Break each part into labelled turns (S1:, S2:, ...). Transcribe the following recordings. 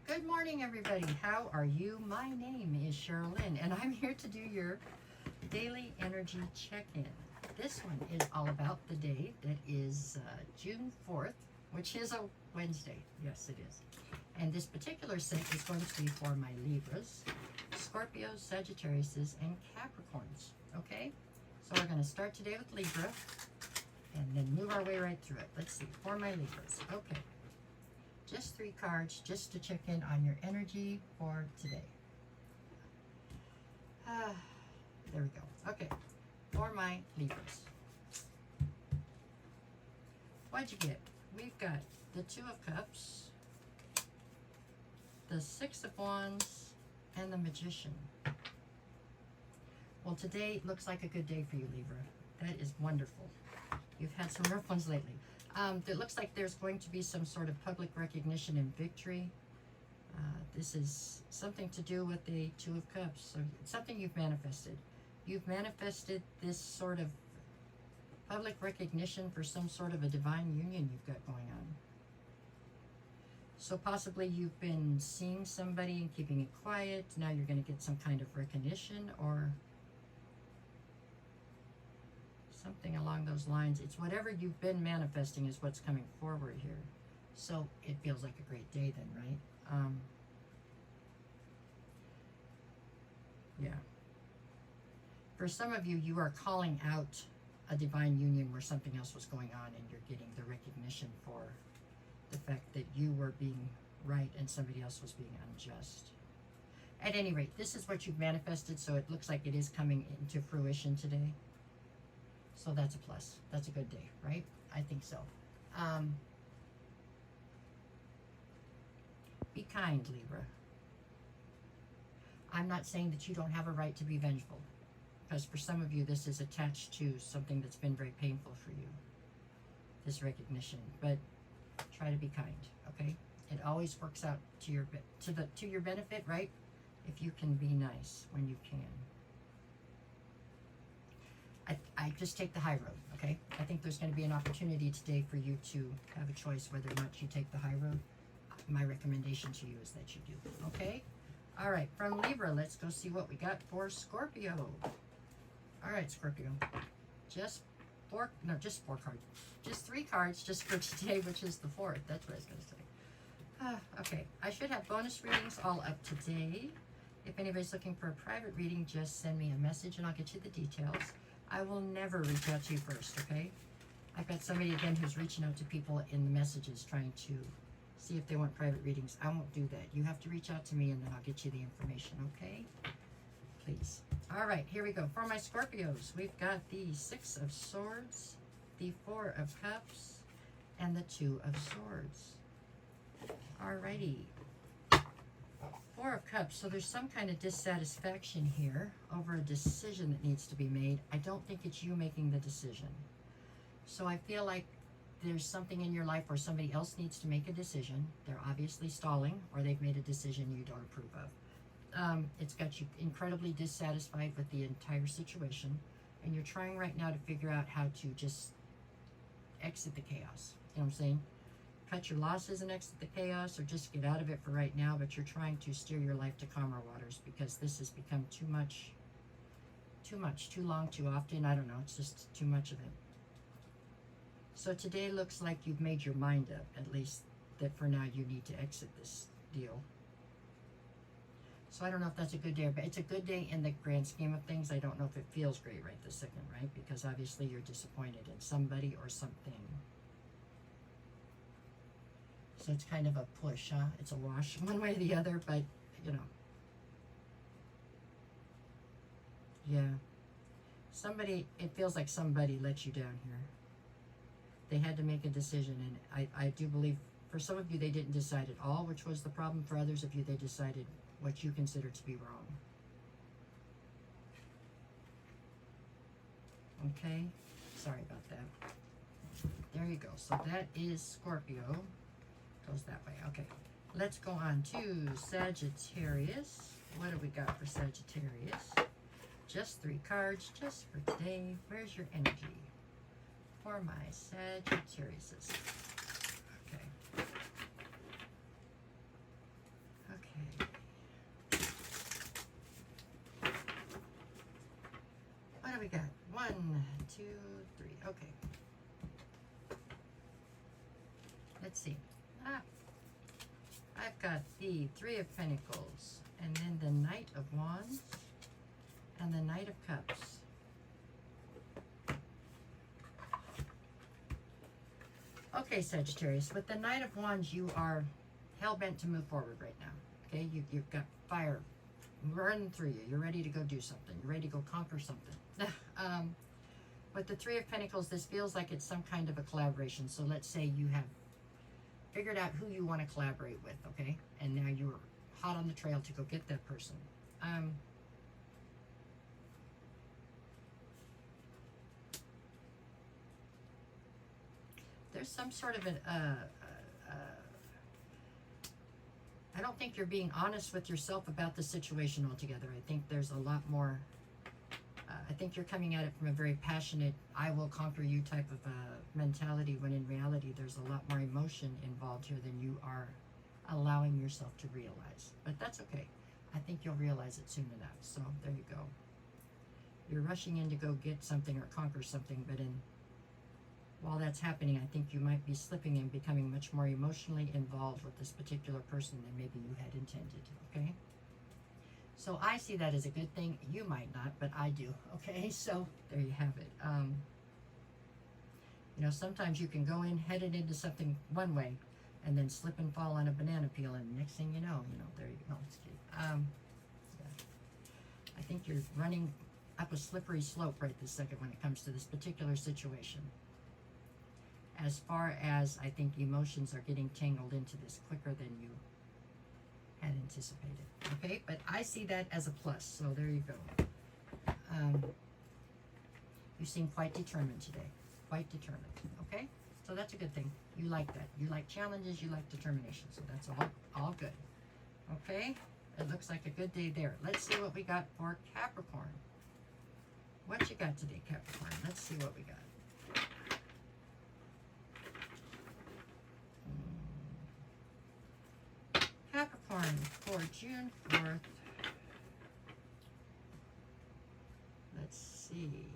S1: Good morning, everybody. How are you? My name is Sherilyn, and I'm here to do your daily energy check-in. This one is all about the day that is June 4th, which is a Wednesday. Yes, it is. And this particular set is going to be for my Libras, Scorpios, Sagittariuses, and Capricorns. Okay? So we're going to start today with Libra and then move our way right through it. Let's see. For my Libras. Okay. Just 3 cards just to check in on your energy for today. There we go. Okay. For my Libras. What'd you get? We've got the 2 of Cups, the 6 of Wands, and the Magician. Well, today looks like a good day for you, Libra. That is wonderful. You've had some rough ones lately. It looks like there's going to be some sort of public recognition and victory. This is something to do with the 2 of Cups. So it's something you've manifested. You've manifested this sort of public recognition for some sort of a divine union you've got going on. So possibly you've been seeing somebody and keeping it quiet. Now you're going to get some kind of recognition or something along those lines. It's whatever you've been manifesting is what's coming forward here. So it feels like a great day then, right? Yeah. For some of you, you are calling out a divine union where something else was going on and you're getting the recognition for the fact that you were being right and somebody else was being unjust. At any rate, this is what you've manifested, so it looks like it is coming into fruition today. So that's a plus. That's a good day, right? I think so. Be kind, Libra. I'm not saying that you don't have a right to be vengeful, because for some of you, this is attached to something that's been very painful for you, this recognition. But try to be kind, okay? It always works out to your benefit, right? If you can be nice when you can. I just take the high road, okay? I think there's going to be an opportunity today for you to have a choice whether or not you take the high road. My recommendation to you is that you do, okay? All right, from Libra, let's go see what we got for Scorpio. All right, Scorpio. Just 4 cards. Just 3 cards just for today, which is the 4th. That's what I was going to say. Okay, I should have bonus readings all up today. If anybody's looking for a private reading, just send me a message and I'll get you the details. I will never reach out to you first, okay? I've got somebody, again, who's reaching out to people in the messages trying to see if they want private readings. I won't do that. You have to reach out to me and then I'll get you the information, okay? Please. All right, here we go. For my Scorpios, we've got the 6 of Swords, the 4 of Cups, and the 2 of Swords. All righty. 4 of Cups, so there's some kind of dissatisfaction here over a decision that needs to be made. I don't think it's you making the decision. So I feel like there's something in your life where somebody else needs to make a decision. They're obviously stalling, or they've made a decision you don't approve of. It's got you incredibly dissatisfied with the entire situation, and you're trying right now to figure out how to just exit the chaos. You know what I'm saying? Cut your losses and exit the chaos, or just get out of it for right now, but you're trying to steer your life to calmer waters because this has become too much, too long, too often. I don't know, it's just too much of it. So today looks like you've made your mind up, at least, that for now you need to exit this deal. So I don't know if that's a good day, but it's a good day in the grand scheme of things. I don't know if it feels great right this second, right? Because obviously you're disappointed in somebody or something. So it's kind of a push, huh? It's a wash one way or the other, but, you know. Yeah. Somebody, it feels like somebody let you down here. They had to make a decision, and I do believe for some of you they didn't decide at all, which was the problem. For others of you, they decided what you consider to be wrong. Okay? Sorry about that. There you go. So that is Scorpio. Goes that way. Okay. Let's go on to Sagittarius. What do we got for Sagittarius? Just 3 cards just for today. Where's your energy for my Sagittariuses? Okay. 1, 2, 3. Okay. Let's see. I've got the Three of Pentacles, and then the Knight of Wands, and the Knight of Cups. Okay, Sagittarius, with the Knight of Wands, you are hell-bent to move forward right now. Okay, you've got fire running through you. You're ready to go do something. You're ready to go conquer something. With the Three of Pentacles, this feels like it's some kind of a collaboration. So let's say you have figured out who you want to collaborate with, okay? And now you're hot on the trail to go get that person. There's some sort of I don't think you're being honest with yourself about the situation altogether. I think there's a lot more, I think you're coming at it from a very passionate, I will conquer you type of mentality, when in reality there's a lot more emotion involved here than you are allowing yourself to realize. But that's okay. I think you'll realize it soon enough. So there you go. You're rushing in to go get something or conquer something, but while that's happening, I think you might be slipping and becoming much more emotionally involved with this particular person than maybe you had intended, okay? So I see that as a good thing. You might not, but I do, okay? So there you have it. You know, sometimes you can go in headed into something one way and then slip and fall on a banana peel, and next thing you know, there you go. Yeah. I think you're running up a slippery slope right this second when it comes to this particular situation. As far as I think emotions are getting tangled into this quicker than you had anticipated. Okay, but I see that as a plus, so there you go. You seem quite determined today. Quite determined. Okay? So that's a good thing. You like that. You like challenges, you like determination. So that's all good. Okay? It looks like a good day there. Let's see what we got for Capricorn. What you got today, Capricorn? Let's see what we got. Capricorn for June 4th. Let's see.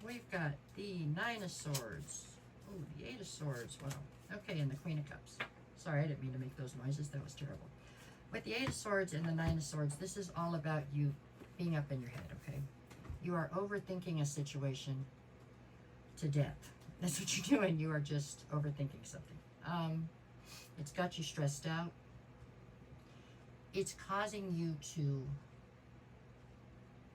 S1: We've got the Nine of Swords. Oh, the Eight of Swords. Wow. Okay, and the Queen of Cups. Sorry, I didn't mean to make those noises. That was terrible. With the Eight of Swords and the Nine of Swords, this is all about you being up in your head, okay? You are overthinking a situation to death. That's what you're doing. You are just overthinking something. It's got you stressed out. It's causing you to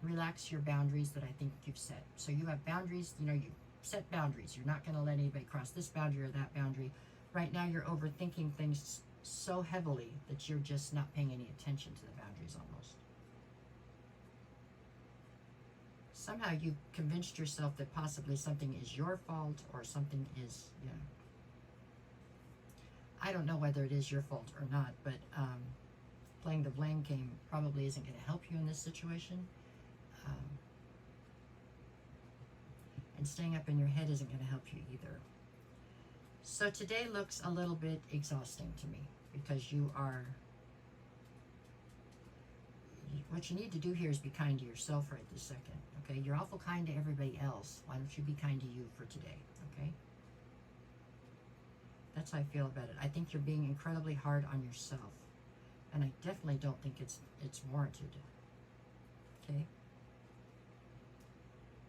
S1: relax your boundaries that I think you've set. So you have boundaries, you set boundaries. You're not going to let anybody cross this boundary or that boundary. Right now you're overthinking things so heavily that you're just not paying any attention to the boundaries almost. Somehow you've convinced yourself that possibly something is your fault or something is, I don't know whether it is your fault or not, but playing the blame game probably isn't going to help you in this situation. And staying up in your head isn't going to help you either. So today looks a little bit exhausting to me because what you need to do here is be kind to yourself right this second. Okay, you're awful kind to everybody else. Why don't you be kind to you for today, okay? That's how I feel about it. I think you're being incredibly hard on yourself. And I definitely don't think it's warranted. Okay?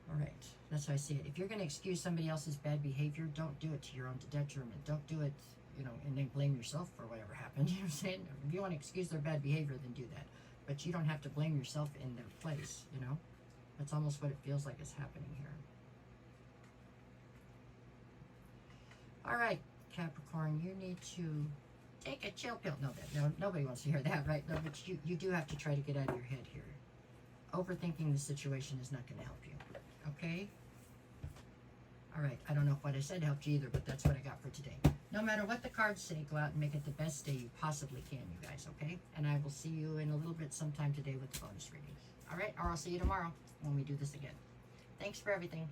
S1: All right, that's how I see it. If you're going to excuse somebody else's bad behavior, don't do it to your own detriment. Don't do it, and then blame yourself for whatever happened. You know what I'm saying? If you want to excuse their bad behavior, then do that. But you don't have to blame yourself in their place, That's almost what it feels like is happening here. All right, Capricorn, you need to take a chill pill. No, nobody wants to hear that, right? No, but you do have to try to get out of your head here. Overthinking the situation is not going to help you, okay? All right, I don't know if what I said helped you either, but that's what I got for today. No matter what the cards say, go out and make it the best day you possibly can, you guys, okay? And I will see you in a little bit sometime today with the bonus readings. All right, or I'll see you tomorrow when we do this again. Thanks for everything.